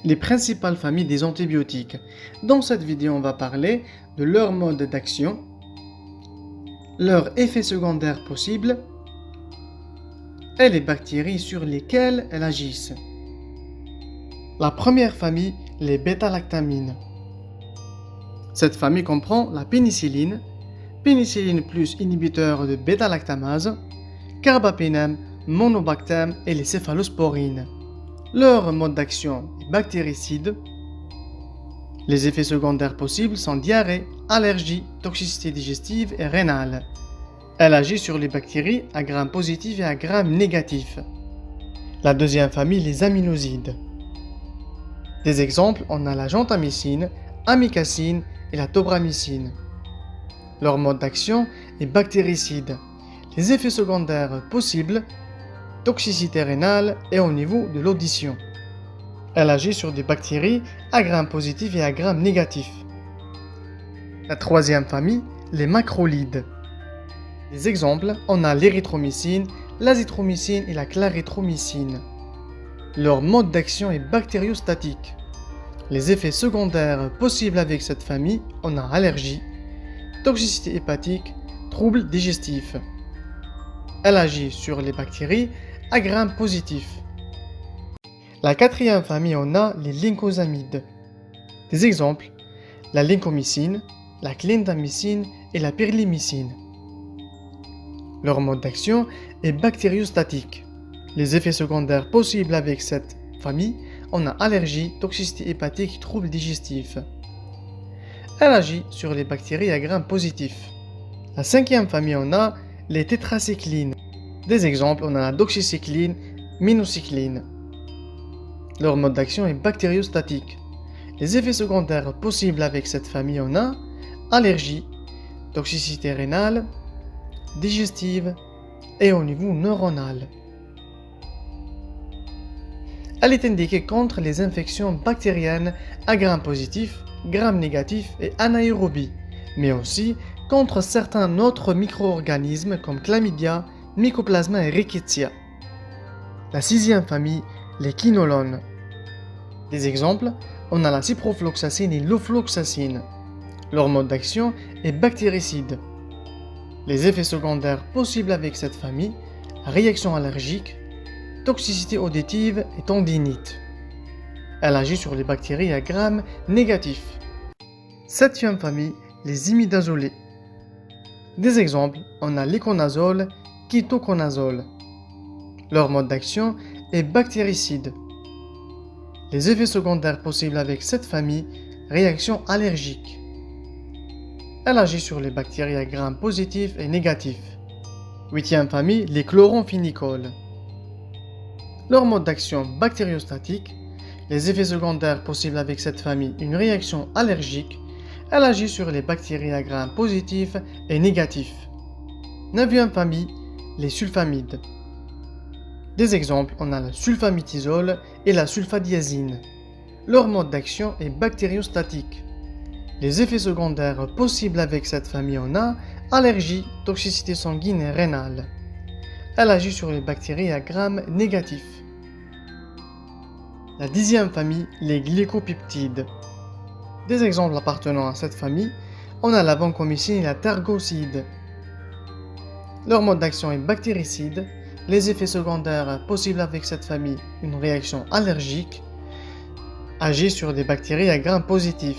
les principales familles des antibiotiques. Dans cette vidéo, on va parler de leur mode d'action, leurs effets secondaires possibles et les bactéries sur lesquelles elles agissent. La première famille, les bêta-lactamines. Cette famille comprend la pénicilline, pénicilline plus inhibiteur de bêta-lactamase, carbapénem, monobactam et les céphalosporines. Leur mode d'action est bactéricide. Les effets secondaires possibles sont diarrhée, allergie, toxicité digestive et rénale. Elle agit sur les bactéries à gram positif et à gram négatif. La deuxième famille, les aminosides. Des exemples, on a la gentamicine, amikacine et la tobramycine. Leur mode d'action est bactéricide. Les effets secondaires possibles, toxicité rénale et au niveau de l'audition. Elle agit sur des bactéries à gram positif et à gram négatif. La troisième famille, les macrolides. Des exemples, on a l'érythromycine, l'azithromycine et la clarithromycine. Leur mode d'action est bactériostatique. Les effets secondaires possibles avec cette famille, on a allergie, toxicité hépatique, troubles digestifs. Elle agit sur les bactéries à gram positif. La quatrième famille, on a les lyncosamides. Des exemples, la lincomycine, la clindamycine et la pyrlimycine. Leur mode d'action est bactériostatique. Les effets secondaires possibles avec cette famille, on a allergie, toxicité hépatique, troubles digestifs. Elle agit sur les bactéries à gram positif. La cinquième famille, on a les tétracyclines. Des exemples, on a la doxycycline, minocycline. Leur mode d'action est bactériostatique. Les effets secondaires possibles avec cette famille, on a allergie, toxicité rénale, digestive et au niveau neuronal. Elle est indiquée contre les infections bactériennes à gram positif, gram négatif et anaérobie, mais aussi contre certains autres micro-organismes comme chlamydia, mycoplasma et rickettsia. La sixième famille, les quinolones. Des exemples, on a la ciprofloxacine et l'ofloxacine. Leur mode d'action est bactéricide. Les effets secondaires possibles avec cette famille, réaction allergique, toxicité auditive et tendinite. Elle agit sur les bactéries à gram négatif. Septième famille, les imidazolés. Des exemples, on a l'iconazole, ketoconazole. Leur mode d'action est bactéricide. Les effets secondaires possibles avec cette famille, réaction allergique. Elle agit sur les bactéries à gram positif et négatif. Huitième famille, les chloramphénicols. Leur mode d'action bactériostatique. Les effets secondaires possibles avec cette famille, une réaction allergique. Elle agit sur les bactéries à gram positif et négatif. Neuvième famille, les sulfamides. Des exemples, on a le sulfaméthysol et la sulfadiazine. Leur mode d'action est bactériostatique. Les effets secondaires possibles avec cette famille, on a allergie, toxicité sanguine et rénale. Elle agit sur les bactéries à gram négatif. La dixième famille, les glycopeptides. Des exemples appartenant à cette famille, on a la vancomycine et la tergocide. Leur mode d'action est bactéricide. Les effets secondaires possibles avec cette famille, une réaction allergique, agit sur des bactéries à gram positif.